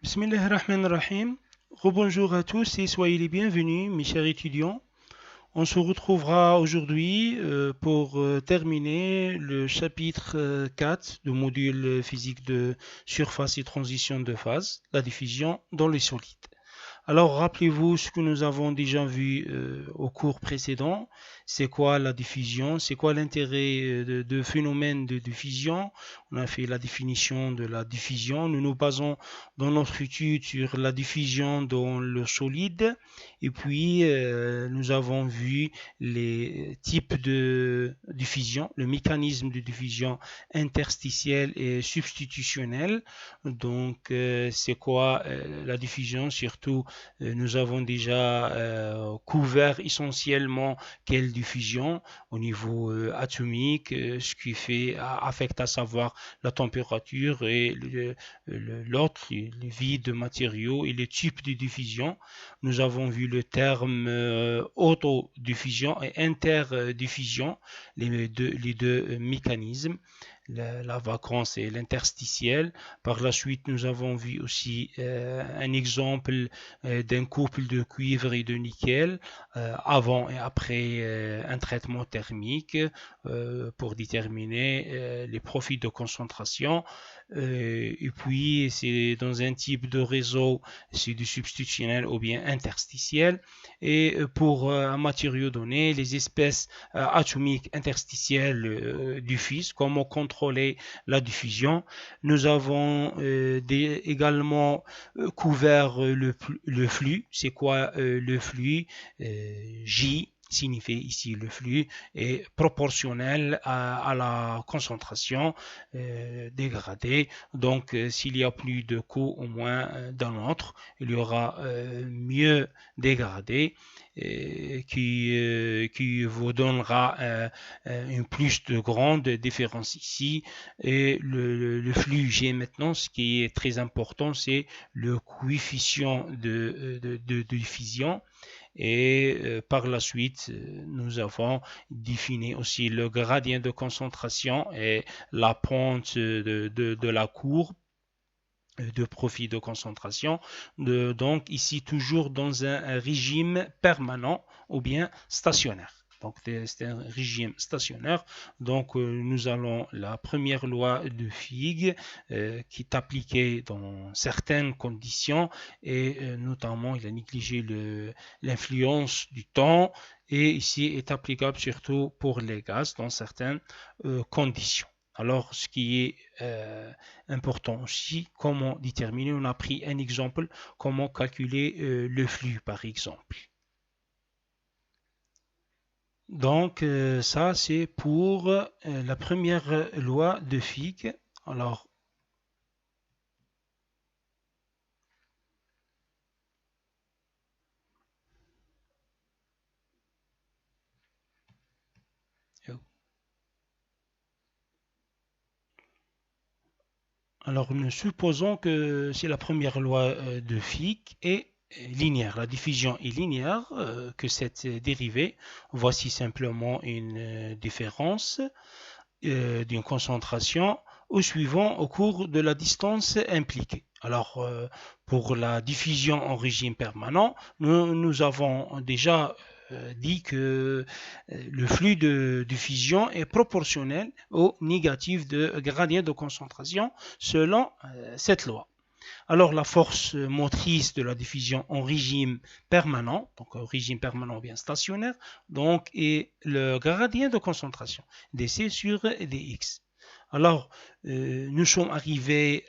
Bismillahirrahmanirrahim. Rebonjour à tous et soyez les bienvenus, mes chers étudiants. On se retrouvera aujourd'hui pour terminer le chapitre 4 du module physique de surface et transition de phase, la diffusion dans les solides. Alors, rappelez-vous ce que nous avons déjà vu au cours précédent. C'est quoi la diffusion? C'est quoi l'intérêt de phénomène de diffusion? On a fait la définition de la diffusion. Nous nous basons dans notre étude sur la diffusion dans le solide. Et puis, nous avons vu les types de diffusion, le mécanisme de diffusion interstitielle et substitutionnelle. Donc, c'est quoi la diffusion? Surtout, nous avons déjà couvert essentiellement quelle diffusion au niveau atomique, ce qui affecte à savoir la température et l'autre, les vides de matériaux et les types de diffusion. Nous avons vu le terme autodiffusion et interdiffusion, les deux mécanismes. La vacance et l'interstitiel. Par la suite, nous avons vu aussi un exemple d'un couple de cuivre et de nickel avant et après un traitement thermique pour déterminer les profils de concentration. Et puis, c'est dans un type de réseau, c'est du substitutionnel ou bien interstitiel. Et pour un matériau donné, les espèces atomiques interstitielles diffusent, comment contrôler la diffusion. Nous avons également couvert le flux. C'est quoi le flux? J signifie ici le flux est proportionnel à la concentration dégradée. Donc, s'il y a plus de coûts ou moins d'un autre, il y aura mieux dégradé qui vous donnera une plus de grande différence ici. Et le flux G maintenant, ce qui est très important, c'est le coefficient de diffusion. Et par la suite, nous avons défini aussi le gradient de concentration et la pente de la courbe de profil de concentration. Donc ici, toujours dans un régime permanent ou bien stationnaire. Donc, c'est un régime stationnaire. Donc, nous allons la première loi de Figue qui est appliquée dans certaines conditions et notamment, il a négligé l'influence du temps et ici est applicable surtout pour les gaz dans certaines conditions. Alors, ce qui est important aussi, comment déterminer, on a pris un exemple, comment calculer le flux par exemple. Donc, ça, c'est pour la première loi de Fick. Alors, nous supposons que c'est la première loi de Fick et linéaire. La diffusion est linéaire, que cette dérivée. Voici simplement une différence d'une concentration au suivant au cours de la distance impliquée. Alors, pour la diffusion en régime permanent, nous avons déjà dit que le flux de diffusion est proportionnel au négatif de gradient de concentration selon cette loi. Alors, la force motrice de la diffusion en régime permanent, donc régime permanent bien stationnaire, donc est le gradient de concentration, dC sur dx. Alors, nous sommes arrivés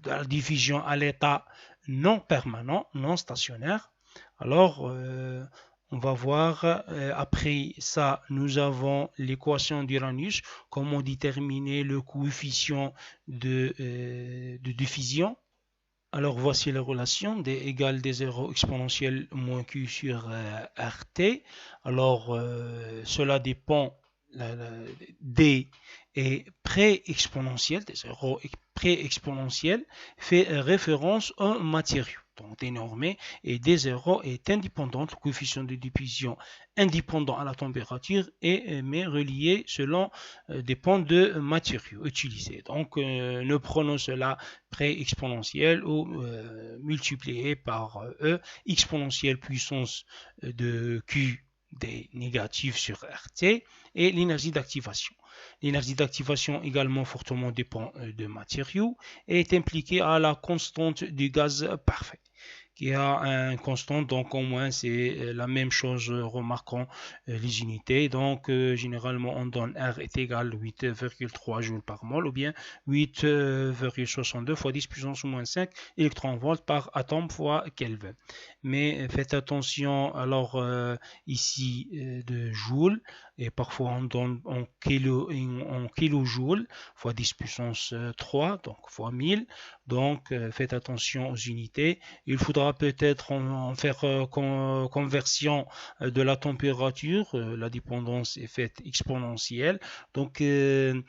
dans la diffusion à l'état non permanent, non stationnaire. Alors, on va voir, après ça, nous avons l'équation d'Uranus, comment déterminer le coefficient de diffusion. Alors, voici la relation d égale d0 exponentielle moins q sur rt. Alors, cela dépend, d est pré-exponentielle, d0 est pré-exponentielle, fait référence au matériau. donc dénormé, et D0 est indépendante, le coefficient de diffusion indépendant à la température, mais relié selon des points de matériaux utilisés. Donc nous prenons cela pré-exponentiel ou multiplié par E, exponentielle puissance de Q des négatifs sur RT, et l'énergie d'activation. L'énergie d'activation également fortement dépend de matériaux et est impliquée à la constante du gaz parfait, qui a un constant, donc au moins c'est la même chose, remarquons les unités. Donc généralement on donne R est égal à 8,3 joules par mol, ou bien 8,62 fois 10 puissance moins 5 électronvolts par atome fois Kelvin. Mais faites attention alors ici de joules, et parfois on donne en kilojoules fois 10 puissance 3, donc fois 1000. Donc faites attention aux unités. Il faudra peut-être en faire conversion de la température. La dépendance est faite exponentielle. Donc de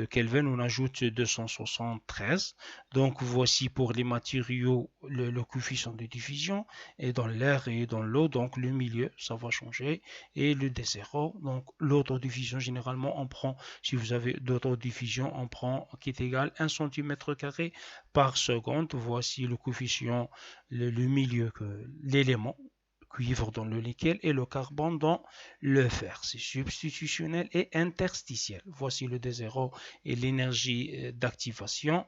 Kelvin, on ajoute 273. Donc voici pour les matériaux le coefficient de diffusion, et dans l'air et dans l'eau, donc le milieu, ça va changer, et le D0, donc l'autre diffusion, généralement on prend, si vous avez d'autres diffusion, on prend qui est égal à 1 cm² par seconde. Voici le coefficient, le milieu, l'élément cuivre dans le nickel et le carbone dans le fer. C'est substitutionnel et interstitiel. Voici le D0 et l'énergie d'activation.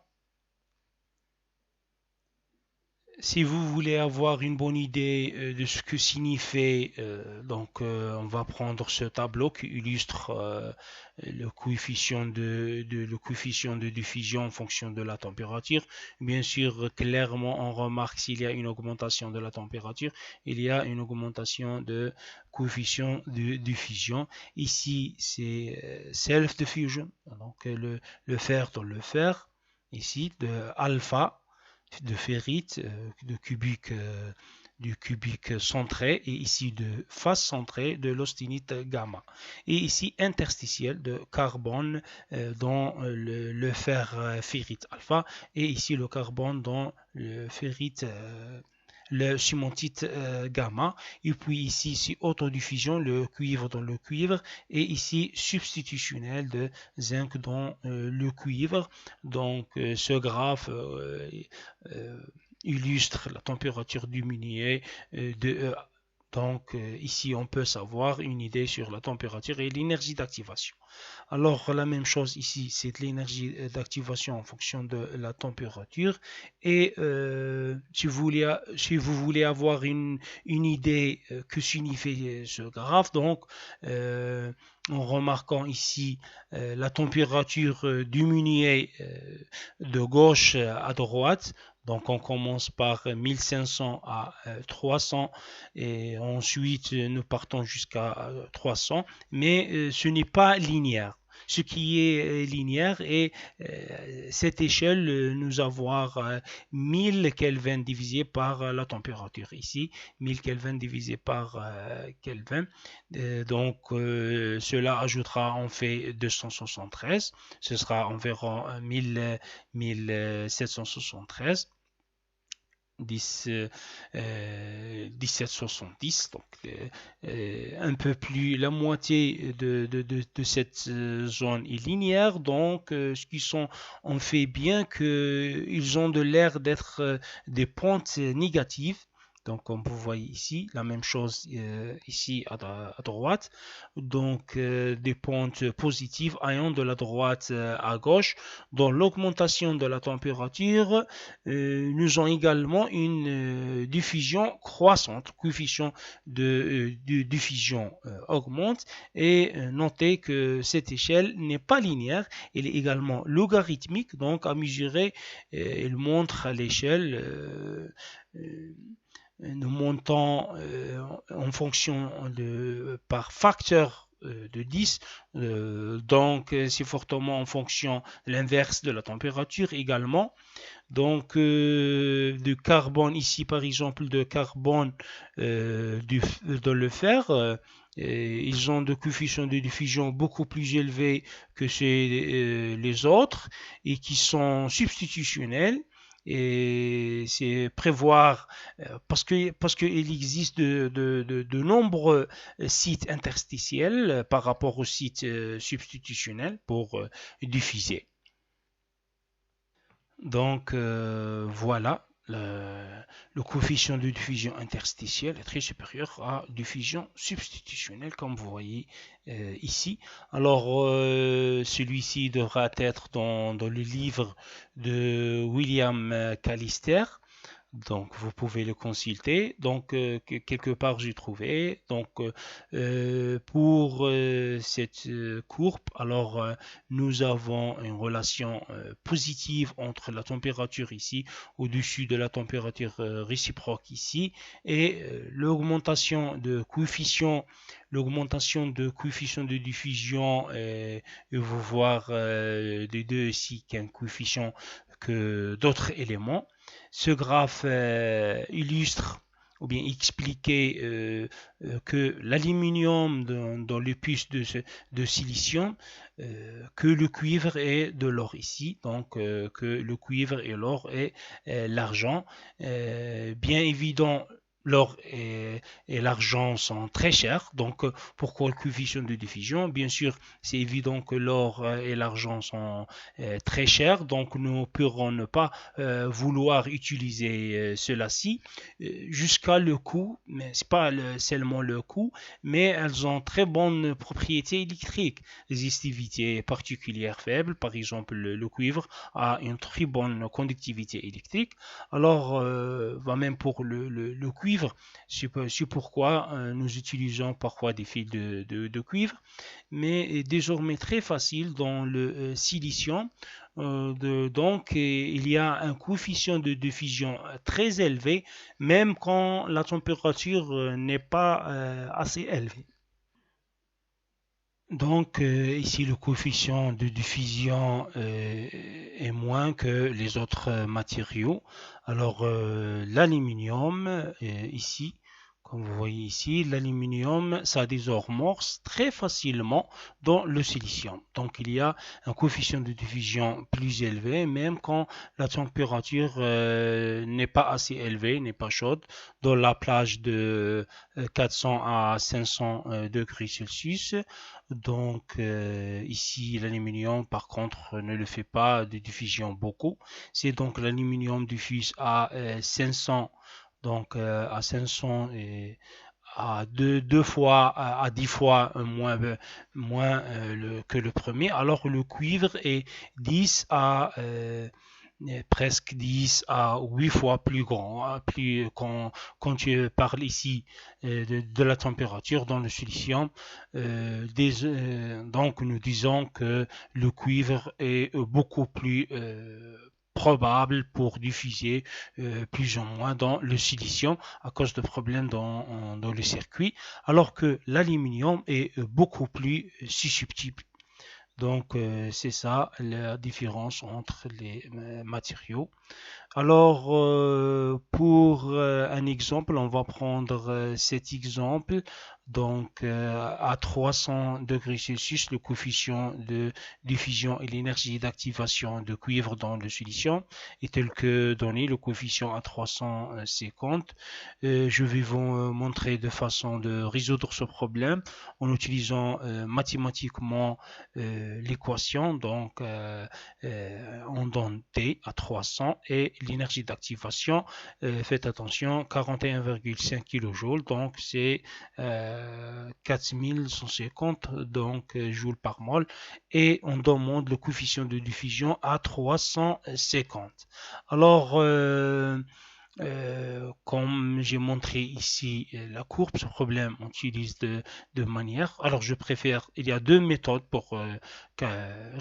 Si vous voulez avoir une bonne idée de ce que signifie, on va prendre ce tableau qui illustre le coefficient de diffusion en fonction de la température. Bien sûr, clairement, on remarque s'il y a une augmentation de la température, il y a une augmentation de coefficient de diffusion. Ici, c'est self-diffusion, donc le fer dans le fer. Ici, de alpha, de ferrite, du cubique centré, et ici de face centrée de l'austenite gamma, et ici interstitiel de carbone dans le fer ferrite alpha, et ici le carbone dans le ferrite le cimentite gamma, et puis ici c'est autodiffusion, le cuivre dans le cuivre, et ici substitutionnel de zinc dans le cuivre. Donc ce graphe illustre la température diminuée de donc ici on peut savoir une idée sur la température et l'énergie d'activation. Alors la même chose ici, c'est l'énergie d'activation en fonction de la température. Et si vous voulez avoir une idée que signifie ce graphe, donc en remarquant ici la température diminuée de gauche à droite. Donc on commence par 1500 à 300, et ensuite nous partons jusqu'à 300, mais ce n'est pas linéaire. Ce qui est linéaire est cette échelle, nous avons 1000 Kelvin divisé par la température. Ici, 1000 Kelvin divisé par Kelvin. Donc, cela ajoutera en fait 273. Ce sera environ 1773. 1770, donc un peu plus la moitié de cette zone est linéaire, donc ce qui sont on fait bien qu'ils ont de l'air d'être des pentes négatives. Donc, comme vous voyez ici, la même chose ici à droite. Donc, des pentes positives allant de la droite à gauche. Dans l'augmentation de la température, nous avons également une diffusion croissante. Coefficient de diffusion augmente. Et notez que cette échelle n'est pas linéaire. Elle est également logarithmique. Donc, à mesurer, elle montre à l'échelle... nous montons en fonction par facteur de 10, donc c'est fortement en fonction de l'inverse de la température également. Donc de carbone ici par exemple, de carbone dans le fer, ils ont des coefficients de diffusion beaucoup plus élevés que chez les autres, et qui sont substitutionnels. Et c'est prévoir, parce qu'il existe de nombreux sites interstitiels par rapport aux sites substitutionnels pour diffuser. Donc voilà, le coefficient de diffusion interstitielle est très supérieur à diffusion substitutionnelle, comme vous voyez ici. Alors, celui-ci devra être dans le livre de William Callister. Donc, vous pouvez le consulter. Donc, quelque part, j'ai trouvé. Donc, pour cette courbe, alors, nous avons une relation positive entre la température ici, au-dessus de la température réciproque ici, et l'augmentation de coefficient de diffusion, et vous voir des deux ici, qu'un coefficient que d'autres éléments. Ce graphe illustre ou bien expliquer que l'aluminium dans les puces de silicium, que le cuivre est de l'or ici, donc que le cuivre et l'or est l'argent. Bien évident, l'or et l'argent sont très chers, donc pourquoi le coefficient de diffusion? Bien sûr, c'est évident que l'or et l'argent sont très chers, donc nous ne pourrons ne pas vouloir utiliser cela-ci jusqu'à le coût, mais c'est pas seulement le coût, mais elles ont très bonnes propriétés électriques, résistivité particulière faible, par exemple le cuivre a une très bonne conductivité électrique, alors même pour le cuivre, c'est pourquoi nous utilisons parfois des fils de cuivre, mais désormais très facile dans le silicium. Donc, il y a un coefficient de diffusion très élevé, même quand la température n'est pas assez élevée. Donc, ici, le coefficient de diffusion est moins que les autres matériaux. Alors, l'aluminium, ici, comme vous voyez ici, l'aluminium, ça désamorce très facilement dans le silicium. Donc, il y a un coefficient de diffusion plus élevé, même quand la température n'est pas assez élevée, n'est pas chaude, dans la plage de 400 à 500 degrés Celsius. Donc, ici, l'aluminium, par contre, ne le fait pas de diffusion beaucoup. C'est donc l'aluminium diffuse à 500, donc à 500 et à 2 fois, à 10 fois moins que le premier, alors que le cuivre est 10 à presque 10 à 8 fois plus grand, hein, plus, quand tu parles ici de la température dans le silicium, donc nous disons que le cuivre est beaucoup plus probable pour diffuser plus ou moins dans le silicium à cause de problèmes dans le circuit, alors que l'aluminium est beaucoup plus susceptible. Donc, c'est ça la différence entre les matériaux. Alors, pour un exemple, on va prendre cet exemple. Donc, à 300 degrés Celsius, le coefficient de diffusion et l'énergie d'activation de cuivre dans le silicium est tel que donné, le coefficient à 350. Je vais vous montrer de façon de résoudre ce problème en utilisant mathématiquement l'équation. Donc, on donne T à 300 et l'énergie d'activation, faites attention, 41,5 kJ, donc c'est 4150 donc, joules par mol, et on demande le coefficient de diffusion à 350. Alors, comme j'ai montré ici la courbe, ce problème on utilise de manière. Alors je préfère, il y a deux méthodes pour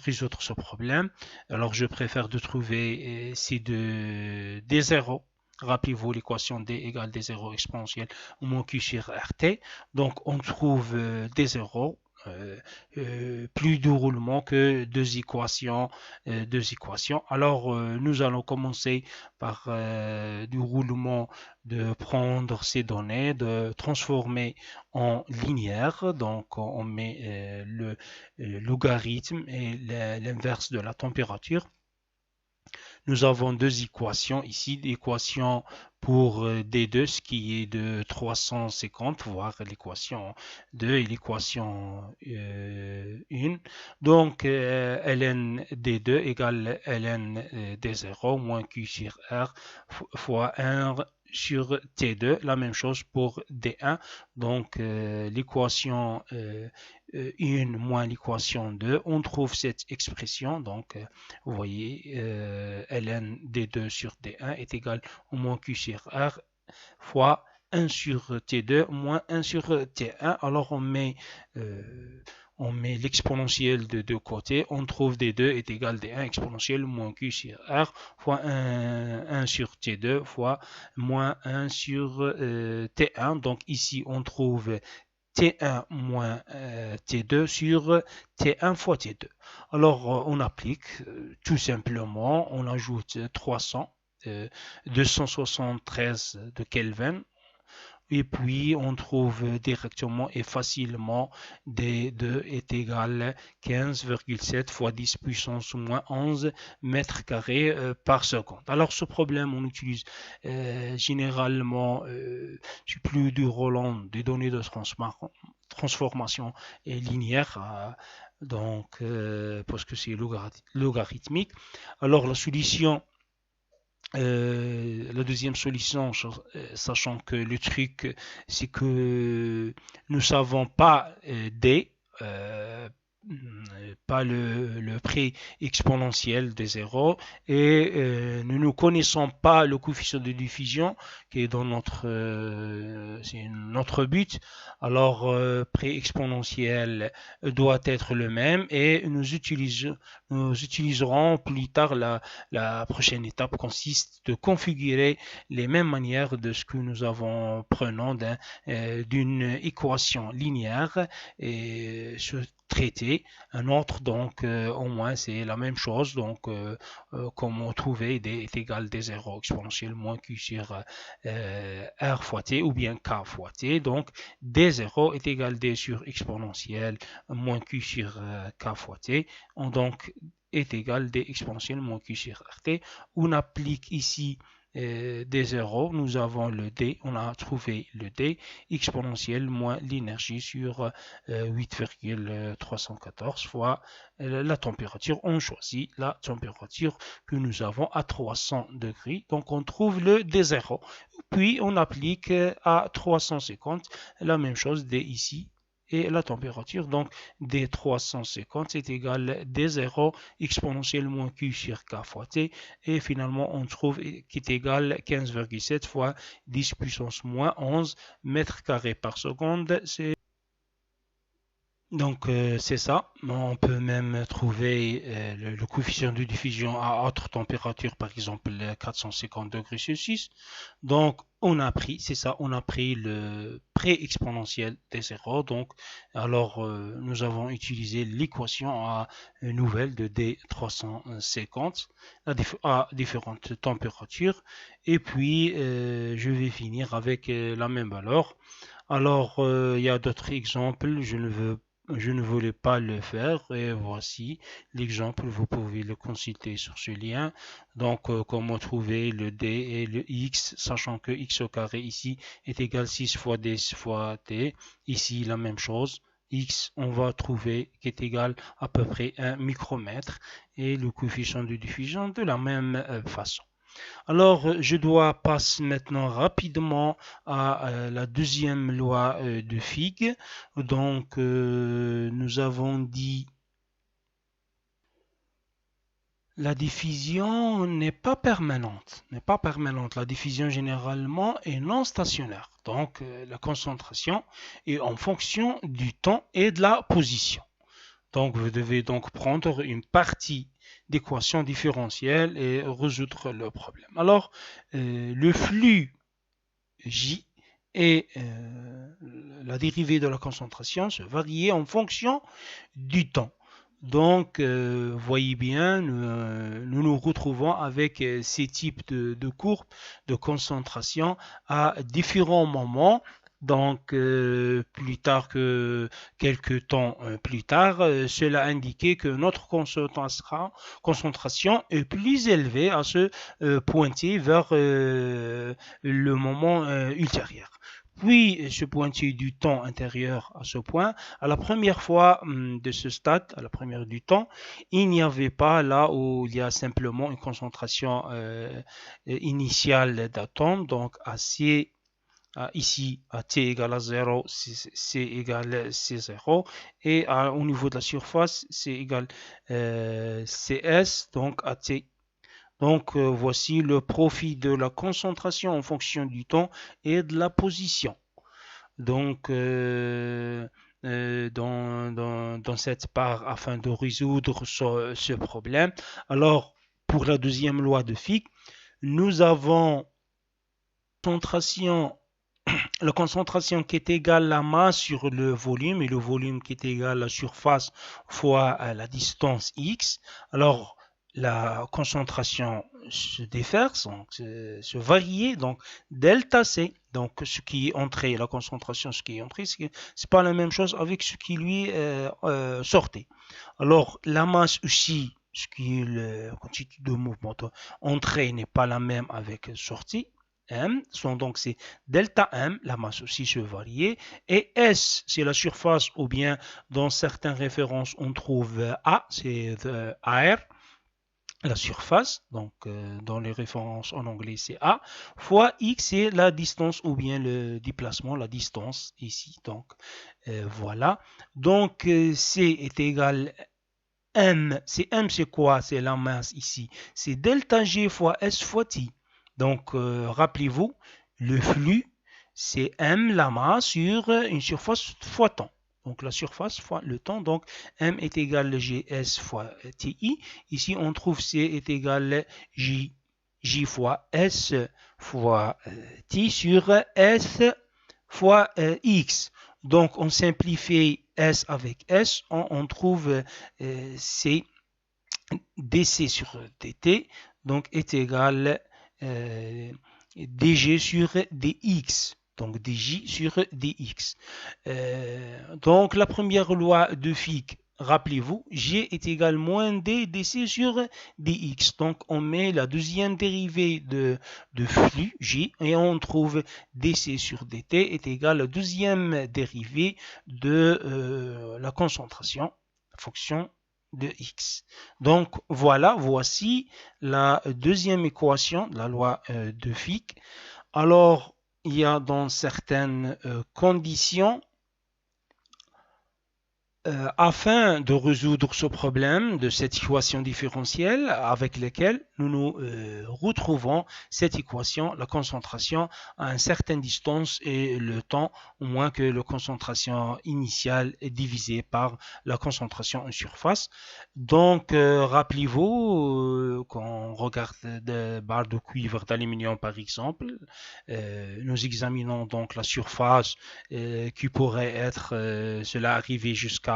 résoudre ce problème. Alors je préfère de trouver D0. Rappelez-vous l'équation D égale D0 exponentielle au moins Q sur RT. Donc on trouve D0. Plus de roulement que deux équations. Alors, nous allons commencer par du roulement, de prendre ces données, de transformer en linéaire. Donc, on met le logarithme et l'inverse de la température. nous avons deux équations ici, l'équation pour D2, ce qui est de 350, voire l'équation 2 et l'équation 1. Donc, ln D2 égale ln D0 moins Q sur R fois 1 sur T2. La même chose pour D1. Donc, l'équation 1 moins l'équation 2, on trouve cette expression. Donc, vous voyez, ln D2 sur D1 est égal au moins Q sur R fois 1 sur T2 moins 1 sur T1. Alors, on met l'exponentielle de deux côtés, on trouve D2 est égal à D1 exponentielle moins Q sur R fois 1 sur T2 fois moins 1 sur T1. Donc ici, on trouve T1 moins T2 sur T1 fois T2. Alors, on applique tout simplement, on ajoute 300, 273 de Kelvin. Et puis, on trouve directement et facilement D2 est égal à 15,7 fois 10 puissance moins 11 mètres carrés par seconde. Alors, ce problème, on utilise généralement sur plus du Roland des données de transformation linéaire. Donc, parce que c'est logarithmique. Alors, la solution... la deuxième solution, sachant que le truc, c'est que nous ne savons pas D, pas le prix exponentiel des zéros, et nous ne connaissons pas le coefficient de diffusion qui est dans c'est notre but. Alors, prix exponentiel doit être le même, et nous utiliserons plus tard la prochaine étape consiste de configurer les mêmes manières de ce que nous avons prenant d'une équation linéaire et ce traité, un autre, donc au moins c'est la même chose, donc comme on trouvait D est égal à D0 exponentielle moins Q sur R fois T ou bien K fois T, donc D0 est égal à D sur exponentielle moins Q sur K fois T, donc est égal à D exponentielle moins Q sur RT. On applique ici des zéros, nous avons le D, on a trouvé le D exponentielle moins l'énergie sur 8,314 fois la température. On choisit la température que nous avons à 300 degrés, donc on trouve le D0. Puis on applique à 350 la même chose D ici et la température. Donc, D350 est égal à D0 exponentielle moins Q sur K fois T. Et finalement, on trouve qui est égal à 15,7 fois 10 puissance moins 11 mètres carrés par seconde. Donc, c'est ça. On peut même trouver le coefficient de diffusion à autre température, par exemple 450 degrés Celsius. Donc, on a pris, c'est ça, on a pris le pré-exponentiel des zéros. Donc, alors, nous avons utilisé l'équation nouvelle de D350 à différentes températures. Et puis, je vais finir avec la même valeur. Alors, il y a d'autres exemples. Je ne voulais pas le faire et voici l'exemple, vous pouvez le consulter sur ce lien. Donc, comment trouver le D et le X, sachant que X au carré ici est égal à 6 fois D fois T. Ici, la même chose. X, on va trouver qui est égal à peu près 1 micromètre et le coefficient de diffusion de la même façon. Alors, je dois passer maintenant rapidement à la deuxième loi de Fick. Donc, nous avons dit la diffusion n'est pas permanente. La diffusion généralement est non stationnaire. Donc, la concentration est en fonction du temps et de la position. Donc, vous devez donc prendre une partie d'équation différentielle et résoudre le problème. Alors, le flux J et la dérivée de la concentration se varient en fonction du temps. Donc, voyez bien, nous nous retrouvons avec ces types de courbes de concentration à différents moments. Donc, plus tard que quelques temps plus tard, cela indiquait que notre concentration est plus élevée à se pointer vers le moment ultérieur. Puis se pointer du temps intérieur à ce point. À la première fois de ce stade, à la première du temps, il n'y avait pas là où il y a simplement une concentration initiale d'atomes, donc assez ici à t égale à 0, c égale c0, et au niveau de la surface, c'est égal cs, donc à t. Donc voici le profit de la concentration en fonction du temps et de la position. Donc dans cette part, afin de résoudre ce problème, alors pour la deuxième loi de Fick, nous avons la concentration qui est égale à la masse sur le volume, et le volume qui est égal à la surface fois la distance x. Alors la concentration se déverse, donc se varie, donc delta C, donc ce qui est entré, la concentration, ce qui est entré, c'est pas la même chose avec ce qui lui sortait. Alors la masse aussi, ce qui est le quantité de mouvement entrée, n'est pas la même avec sortie. M, donc c'est delta M, la masse aussi se varie, et S, c'est la surface, ou bien dans certaines références, on trouve A, c'est AR, la surface, donc dans les références en anglais, c'est A, fois X, c'est la distance, ou bien le déplacement, la distance, ici, donc voilà. Donc C est égal M, c'est quoi? C'est la masse ici, c'est delta G fois S fois T. Donc, rappelez-vous, le flux, c'est M la masse sur une surface fois temps. Donc, la surface fois le temps. Donc, M est égal à Gs fois Ti. Ici, on trouve C est égal à J fois S fois T sur S fois X. Donc, on simplifie S avec S. On trouve C dc sur dt. Donc, est égal à dg sur dx, donc dj sur dx. Donc la première loi de Fick, rappelez-vous, g est égal à moins d dc sur dx. Donc on met la deuxième dérivée de flux g et on trouve dc sur dt est égal à la deuxième dérivée de la concentration, fonction de x. Donc voilà, voici la deuxième équation de la loi de Fick. Alors, il y a dans certaines conditions, afin de résoudre ce problème de cette équation différentielle avec laquelle nous nous retrouvons cette équation, la concentration à une certaine distance et le temps, au moins que la concentration initiale est divisée par la concentration en surface. Donc, rappelez-vous, quand on regarde des barres de cuivre d'aluminium par exemple, nous examinons donc la surface qui pourrait être, cela arriver jusqu'à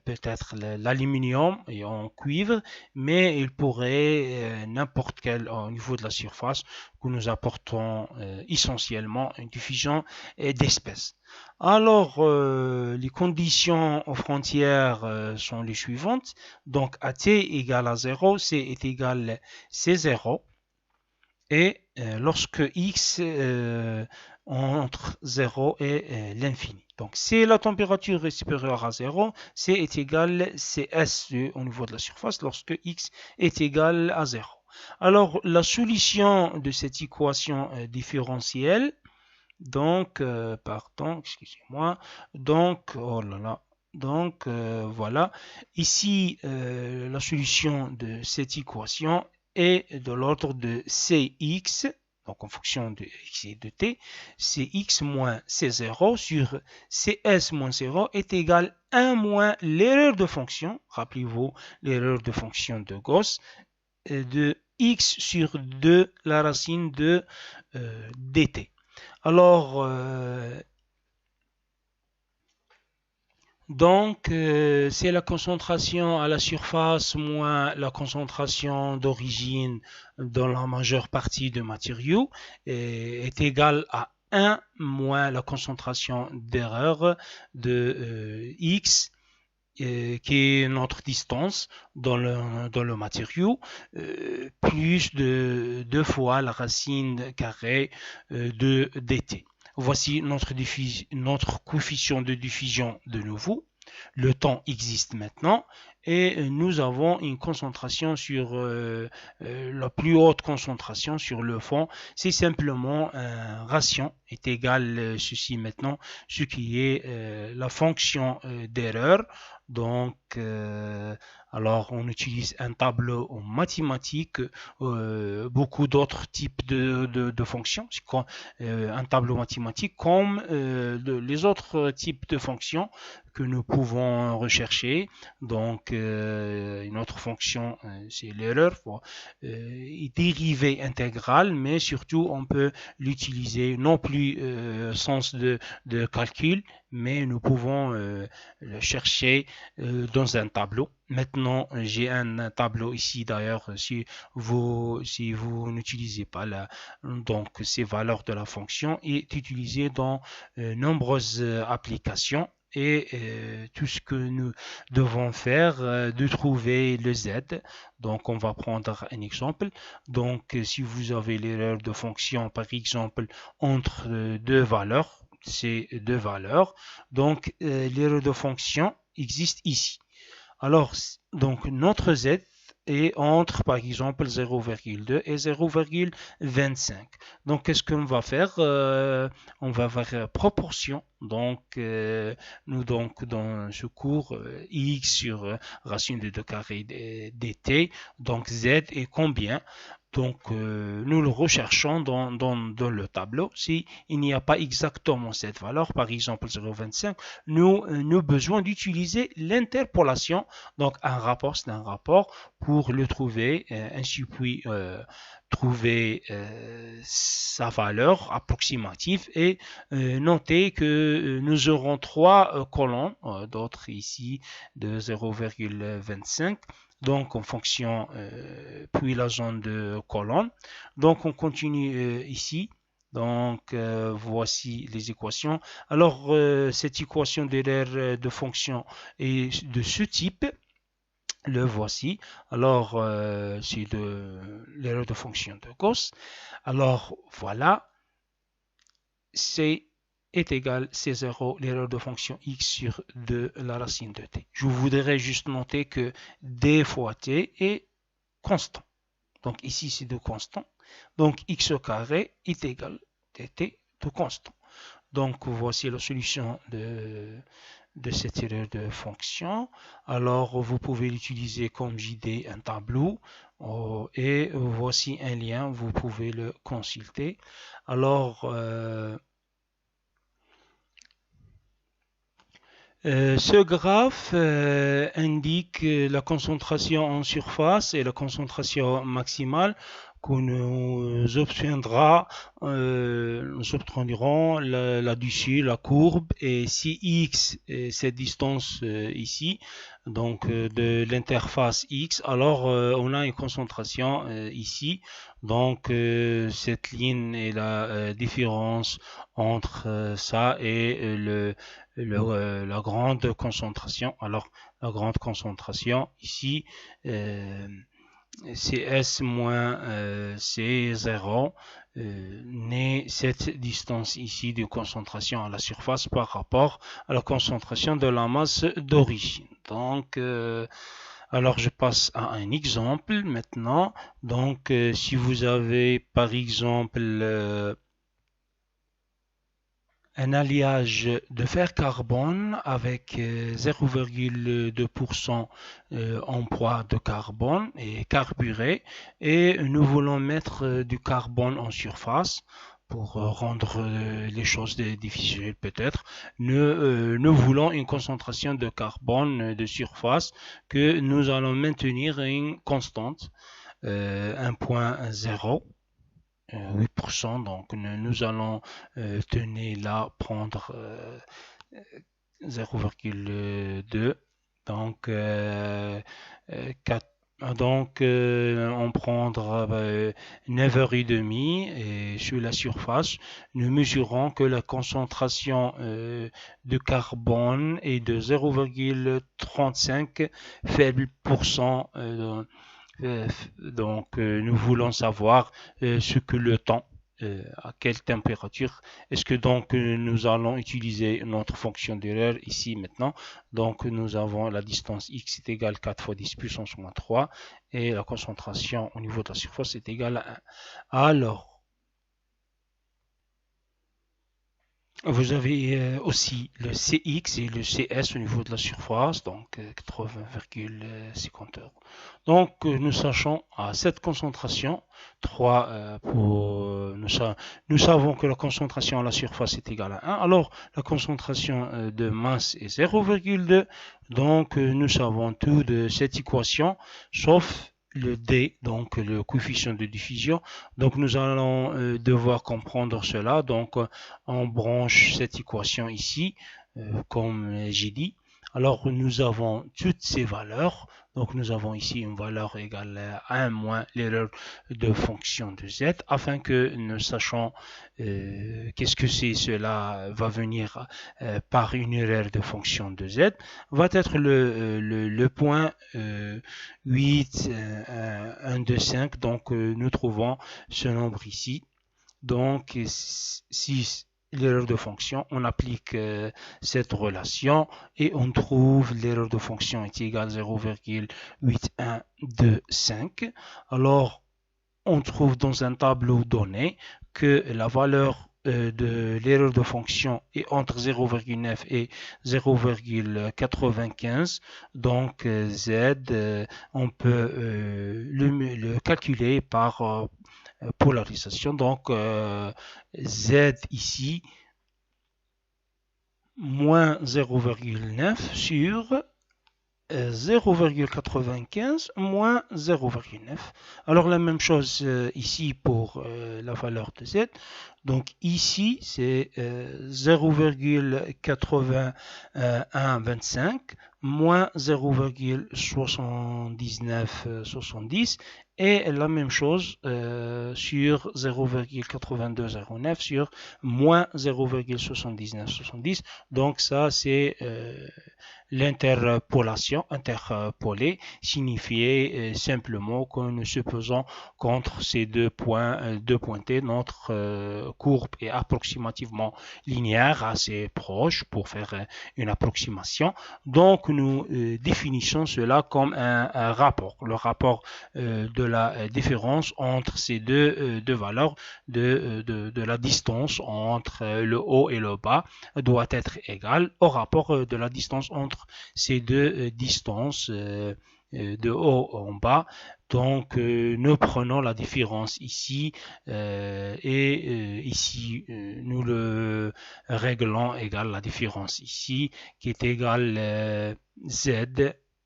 peut-être l'aluminium et en cuivre, mais il pourrait n'importe quel au niveau de la surface que nous apportons essentiellement une diffusion d'espèces. Alors, les conditions aux frontières sont les suivantes. Donc, à t égale à 0, c est égal à c0. Et lorsque x entre 0 et l'infini. Donc, si la température est supérieure à 0, C est égal à Cs au niveau de la surface lorsque x est égal à 0. Alors, la solution de cette équation différentielle, donc, pardon, excusez-moi, donc, oh là là, donc, voilà, ici, la solution de cette équation est de l'ordre de Cx, donc en fonction de x et de t, Cx moins C0 sur Cs moins 0 est égal à 1 moins l'erreur de fonction, rappelez-vous l'erreur de fonction de Gauss, de x sur 2 la racine de dt. Alors, donc, c'est la concentration à la surface moins la concentration d'origine dans la majeure partie des matériaux est égale à 1 moins la concentration d'erreur de x, qui est notre distance dans le matériau, plus de 2 fois la racine carrée de dt. Voici notre coefficient de diffusion de nouveau. Le temps existe maintenant et nous avons une concentration sur la plus haute concentration sur le fond. C'est simplement un ratio est égal ceci maintenant, ce qui est la fonction d'erreur. Donc, alors on utilise un tableau en mathématiques, beaucoup d'autres types de fonctions, un tableau mathématique comme les autres types de fonctions que nous pouvons rechercher. Donc, une autre fonction, c'est l'erreur, dérivée intégrale, mais surtout on peut l'utiliser non plus sens de calcul, mais nous pouvons le chercher dans un tableau. Maintenant, j'ai un tableau ici d'ailleurs, si vous n'utilisez pas donc ces valeurs de la fonction est utilisé dans nombreuses applications. Et tout ce que nous devons faire, de trouver le z. Donc, on va prendre un exemple. Donc, si vous avez l'erreur de fonction, par exemple, entre deux valeurs, ces deux valeurs, donc l'erreur de fonction existe ici. Alors, donc, notre z est entre, par exemple, 0,2 et 0,25. Donc, qu'est-ce qu'on va faire? On va faire proportion. Donc, dans ce cours, x sur racine de 2 carré dt. Donc, z est combien? Donc, nous le recherchons dans le tableau. S'il n'y a pas exactement cette valeur, par exemple 0,25, nous avons besoin d'utiliser l'interpolation. Donc, un rapport, c'est un rapport pour le trouver. Ainsi, puis trouver sa valeur approximative et noter que nous aurons trois colonnes, d'autres ici de 0,25. Donc, en fonction, puis la zone de colonne. Donc, on continue ici. Donc, voici les équations. Alors, cette équation de l'aire de fonction est de ce type. Le voici. Alors, c'est l'erreur de fonction de Gauss. Alors, voilà. C'est est égal C0, l'erreur de fonction x sur 2 la racine de t. Je voudrais juste noter que d fois t est constant. Donc ici, c'est de constant. Donc x au carré est égal dt de constant. Donc voici la solution de cette erreur de fonction. Alors vous pouvez l'utiliser comme JD, un tableau. Et voici un lien, vous pouvez le consulter. Alors, ce graphe indique la concentration en surface et la concentration maximale que nous obtiendrons là-dessus la courbe, et si x est cette distance ici, donc de l'interface x, alors on a une concentration ici. Donc cette ligne est la différence entre ça et la grande concentration. Alors la grande concentration ici, CS moins C0 n'est cette distance ici de concentration à la surface par rapport à la concentration de la masse d'origine. Donc, alors je passe à un exemple maintenant. Donc, si vous avez par exemple un alliage de fer carbone avec 0,2% en poids de carbone et carburé, et nous voulons mettre du carbone en surface pour rendre les choses difficiles peut-être. Nous voulons une concentration de carbone de surface que nous allons maintenir une constante, 1,0. 8%, donc nous allons tenir là, prendre 0,2, donc 4 Donc, on prendra 9h30 et sur la surface, nous mesurons que la concentration de carbone est de 0,35 faible pourcent. Donc, nous voulons savoir ce que le temps, à quelle température. Est-ce que donc nous allons utiliser notre fonction d'erreur ici maintenant. Donc, nous avons la distance x est égale 4 fois 10 puissance moins 3 et la concentration au niveau de la surface est égale à 1. Alors, vous avez aussi le CX et le CS au niveau de la surface, donc 80,50 heures. Donc nous sachons à cette concentration, 3 nous savons que la concentration à la surface est égale à 1, alors la concentration de masse est 0,2, donc nous savons tout de cette équation, sauf le D, donc le coefficient de diffusion. Donc nous allons devoir comprendre cela. Donc on branche cette équation ici, comme j'ai dit. Alors nous avons toutes ces valeurs. Donc nous avons ici une valeur égale à 1 moins l'erreur de fonction de z, afin que nous sachions qu'est-ce que c'est, cela va venir par une erreur de fonction de z, va être le point 8, 1, 2, 5. Donc nous trouvons ce nombre ici. Donc si l'erreur de fonction, on applique cette relation et on trouve l'erreur de fonction est égale à 0,8125. Alors, on trouve dans un tableau donné que la valeur de l'erreur de fonction est entre 0,9 et 0,95. Donc, Z, on peut le calculer par polarisation. Donc, Z ici, moins 0,9 sur 0,95 moins 0,9. Alors la même chose ici pour la valeur de Z. Donc ici c'est 0,8125 moins 0,7970 et la même chose sur 0,8209 sur moins 0,7970. Donc ça c'est l'interpolation, interpolée, signifiait simplement que nous supposons qu'entre ces deux points, deux pointés, notre courbe est approximativement linéaire, assez proche pour faire une approximation. Donc nous définissons cela comme un rapport, le rapport de la différence entre ces deux valeurs de la distance entre le haut et le bas doit être égal au rapport de la distance entre ces deux distances de haut en bas. Donc nous prenons la différence ici et ici nous le réglons égal la différence ici qui est égale Z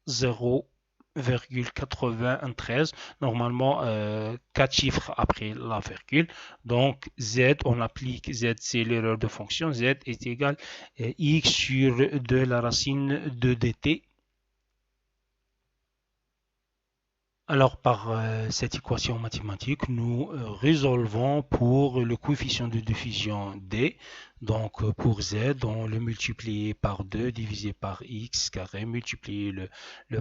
0,93, normalement 4 chiffres après la virgule. Donc Z, on applique Z, c'est l'erreur de fonction. Z est égal à X sur 2 la racine de dt. Alors, par cette équation mathématique, nous résolvons pour le coefficient de diffusion D. Donc, pour Z, on le multiplie par 2 divisé par x carré, multiplié le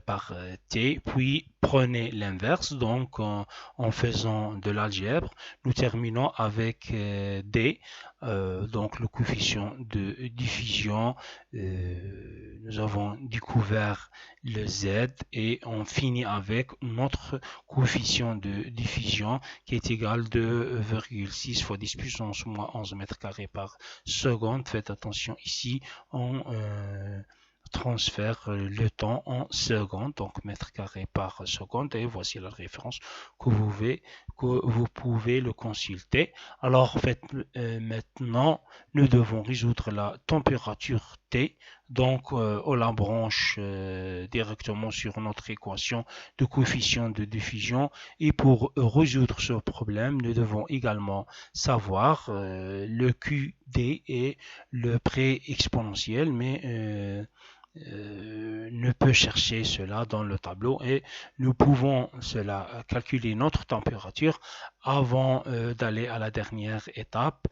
par t, puis prenez l'inverse. Donc, en faisant de l'algèbre, nous terminons avec D. Donc, le coefficient de diffusion, nous avons découvert le Z et on finit avec notre coefficient de diffusion qui est égal de 2,6 fois 10 puissance moins 11 mètres carrés par seconde. Faites attention ici, on transfère le temps en secondes, donc mètres carrés par seconde, et voici la référence que vous pouvez le consulter. Alors maintenant, nous devons résoudre la température T. Donc, on la branche directement sur notre équation de coefficient de diffusion. Et pour résoudre ce problème, nous devons également savoir le QD et le pré exponentiel, mais ne peut chercher cela dans le tableau et nous pouvons calculer notre température avant d'aller à la dernière étape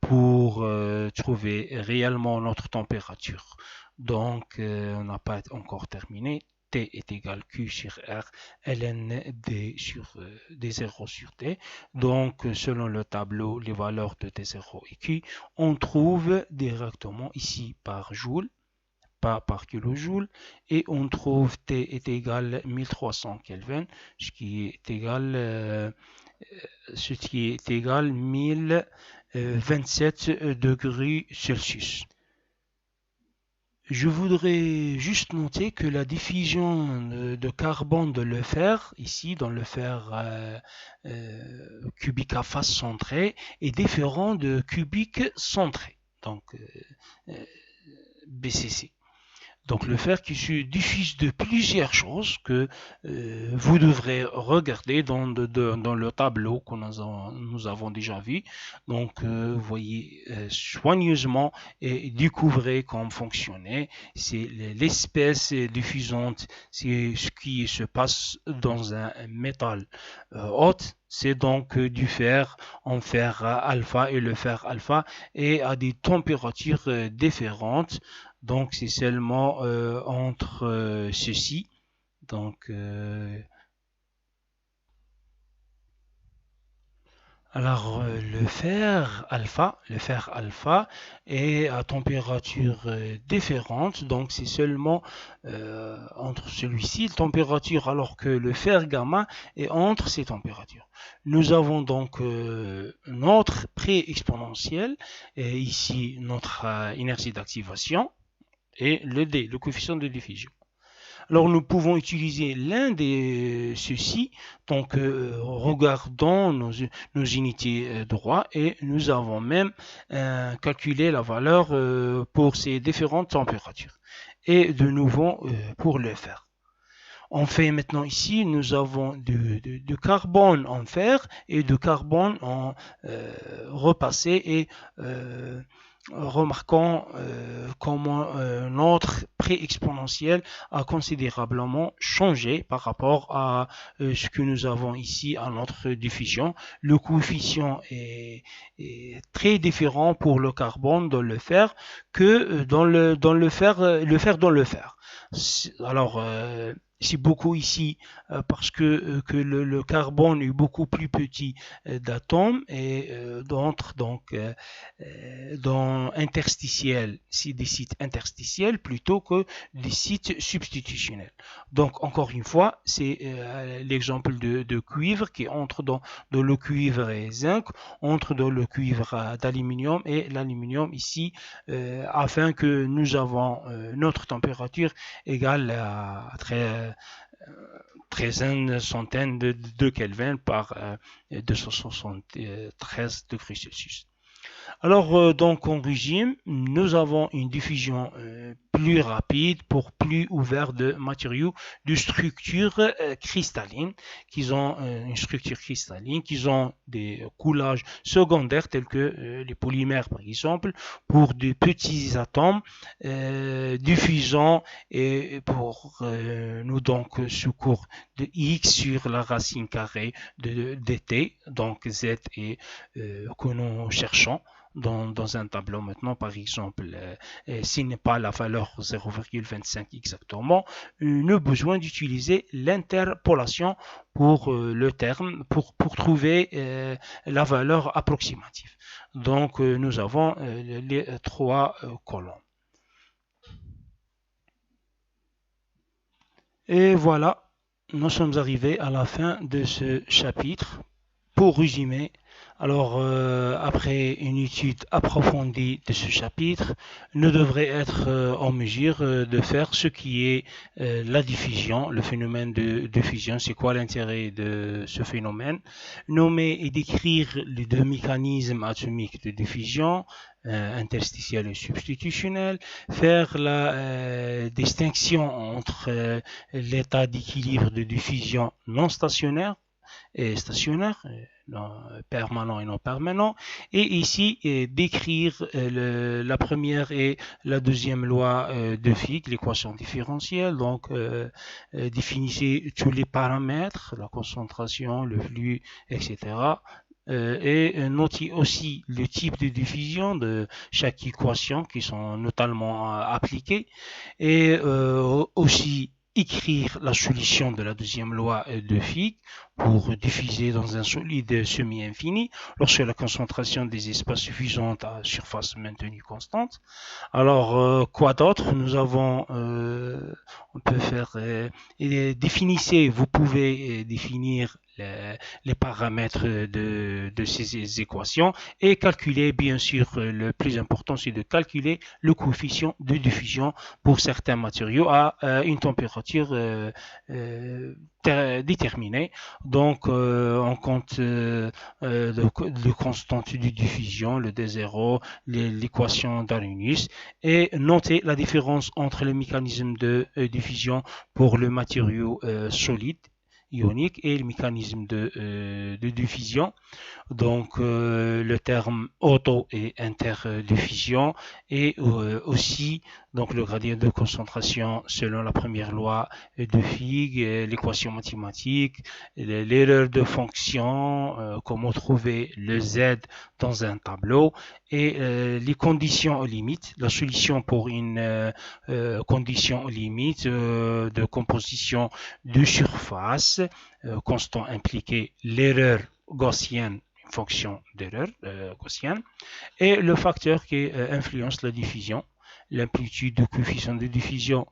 pour trouver réellement notre température. Donc, on n'a pas encore terminé. T est égal Q sur R, ln D0 sur T. Donc, selon le tableau, les valeurs de T0 et Q, on trouve directement ici par joule, pas par kilojoule, et on trouve T est égal 1300 Kelvin, ce qui est égal 1027 degrés Celsius. Je voudrais juste noter que la diffusion de carbone dans le fer, ici dans le fer cubique à face centrée, est différent de cubique centré, donc BCC. Donc le fer qui se diffuse de plusieurs choses que vous devrez regarder dans le tableau que nous avons déjà vu. Donc voyez soigneusement et découvrez comment fonctionner. C'est l'espèce diffusante, c'est ce qui se passe dans un métal haute. C'est donc du fer en fer alpha, et le fer alpha est à des températures différentes. Donc c'est seulement entre ceci. Donc alors le fer alpha est à température différente. Donc c'est seulement entre celui-ci température, alors que le fer gamma est entre ces températures. Nous avons donc notre pré-exponentielle et ici notre énergie d'activation et le D, le coefficient de diffusion. Alors nous pouvons utiliser l'un de ceux-ci, donc regardons nos unités droits, et nous avons même calculé la valeur pour ces différentes températures. Et de nouveau pour le fer. On fait maintenant ici, nous avons de carbone en fer et de carbone en repassé, et remarquons comment notre pré-exponentielle a considérablement changé par rapport à ce que nous avons ici à notre diffusion. Le coefficient est très différent pour le carbone dans le fer que dans le fer dans le fer. Alors c'est beaucoup ici parce que le carbone est beaucoup plus petit d'atomes et d'entre donc dans interstitiels, c'est des sites interstitiels plutôt que des sites substitutionnels. Donc encore une fois, c'est l'exemple de cuivre qui entre dans le cuivre et zinc, entre dans le cuivre d'aluminium et l'aluminium ici, afin que nous avons notre température égale à très une centaine de Kelvin par 273 degrés Celsius. Alors, donc en régime, nous avons une diffusion plus rapide pour plus ouvert de matériaux de structure cristalline, qui ont une structure cristalline, qui ont des coulages secondaires tels que les polymères par exemple, pour de petits atomes diffusant, et pour nous donc sous cours de X sur la racine carrée de dt, donc Z est que nous cherchons dans un tableau maintenant, par exemple, s'il n'est pas la valeur 0,25 exactement, nous avons besoin d'utiliser l'interpolation pour le terme, pour trouver la valeur approximative. Donc, nous avons les trois colonnes. Et voilà, nous sommes arrivés à la fin de ce chapitre. Pour résumer, alors après une étude approfondie de ce chapitre, nous devrions être en mesure de faire ce qui est la diffusion, le phénomène de diffusion. C'est quoi l'intérêt de ce phénomène? Nommer et décrire les deux mécanismes atomiques de diffusion, interstitiel et substitutionnel, faire la distinction entre l'état d'équilibre de diffusion non stationnaire et stationnaire, permanent et non permanent, et ici décrire la première et la deuxième loi de Fick, l'équation différentielle. Donc définissez tous les paramètres, la concentration, le flux, etc. Et notez aussi le type de diffusion de chaque équation qui sont notamment appliquées, et aussi écrire la solution de la deuxième loi de Fick pour diffuser dans un solide semi-infini lorsque la concentration des espaces suffisante à surface maintenue constante. Alors, quoi d'autre? Nous avons, on peut faire, définissez, vous pouvez définir les paramètres de ces équations et calculer, bien sûr, le plus important, c'est de calculer le coefficient de diffusion pour certains matériaux à une température déterminée. Donc, on compte le constante de diffusion, le D0, l'équation d'Arrhenius, et noter la différence entre le mécanisme de diffusion pour le matériau solide ionique et le mécanisme de diffusion. Donc le terme auto et interdiffusion, et aussi donc le gradient de concentration selon la première loi de Fick, l'équation mathématique, l'erreur de fonction, comment trouver le z dans un tableau, et les conditions limites, la solution pour une condition limite de composition de surface, constant impliqué, l'erreur gaussienne, fonction d'erreur gaussienne, et le facteur qui influence la diffusion, l'amplitude du coefficient de diffusion.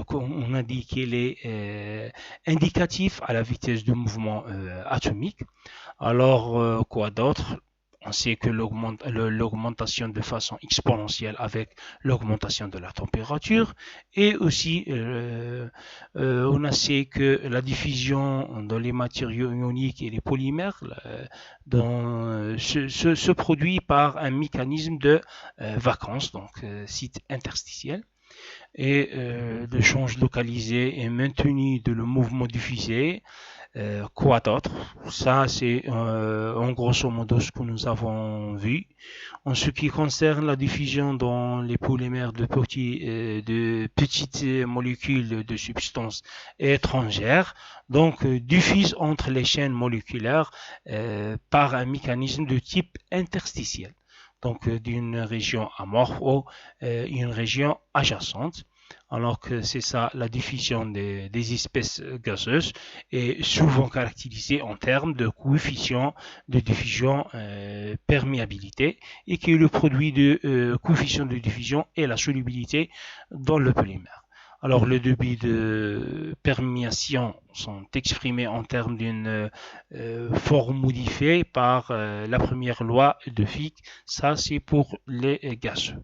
On a dit qu'il est indicatif à la vitesse de mouvement atomique. Alors, quoi d'autre? On sait que l'augmentation de façon exponentielle avec l'augmentation de la température, et aussi on a sait que la diffusion dans les matériaux ioniques et les polymères se produit par un mécanisme de vacance, donc site interstitiel, et le change localisé est maintenu de le mouvement diffusé. Quoi d'autre? Ça, c'est en grosso modo ce que nous avons vu. En ce qui concerne la diffusion dans les polymères de petites molécules de substances étrangères, donc diffusent entre les chaînes moléculaires par un mécanisme de type interstitiel, donc d'une région amorphe ou une région adjacente. Alors que c'est ça, la diffusion des espèces gazeuses est souvent caractérisée en termes de coefficient de diffusion perméabilité, et qui est le produit de coefficient de diffusion et la solubilité dans le polymère. Alors, le débit de perméation sont exprimés en termes d'une forme modifiée par la première loi de Fick. Ça, c'est pour les gazeux.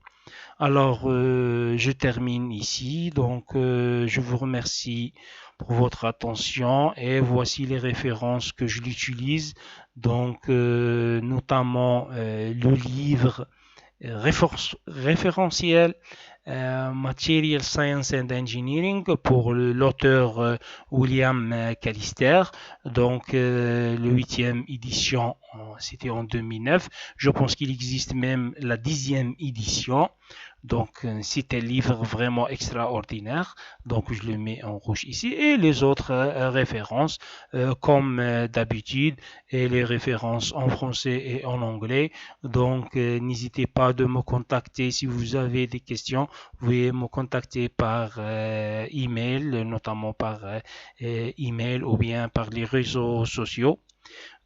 Alors, je termine ici. Donc, je vous remercie pour votre attention, et voici les références que je l'utilise. Donc, notamment le livre référentiel Material Science and Engineering pour l'auteur William Callister. Donc le 8e édition, c'était en 2009. Je pense qu'il existe même la 10e édition. Donc c'est un livre vraiment extraordinaire. Donc je le mets en rouge ici, et les autres références comme d'habitude, et les références en français et en anglais. Donc n'hésitez pas de me contacter si vous avez des questions. Vous pouvez me contacter par email, notamment par email, ou bien par les réseaux sociaux.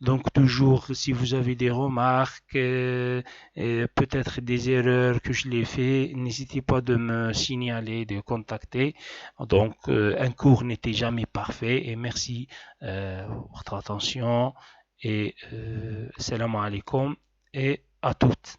Donc toujours, si vous avez des remarques, peut-être des erreurs que je l'ai fait, n'hésitez pas de me signaler, de contacter. Donc un cours n'était jamais parfait, et merci pour votre attention, et salam alaikum et à toutes.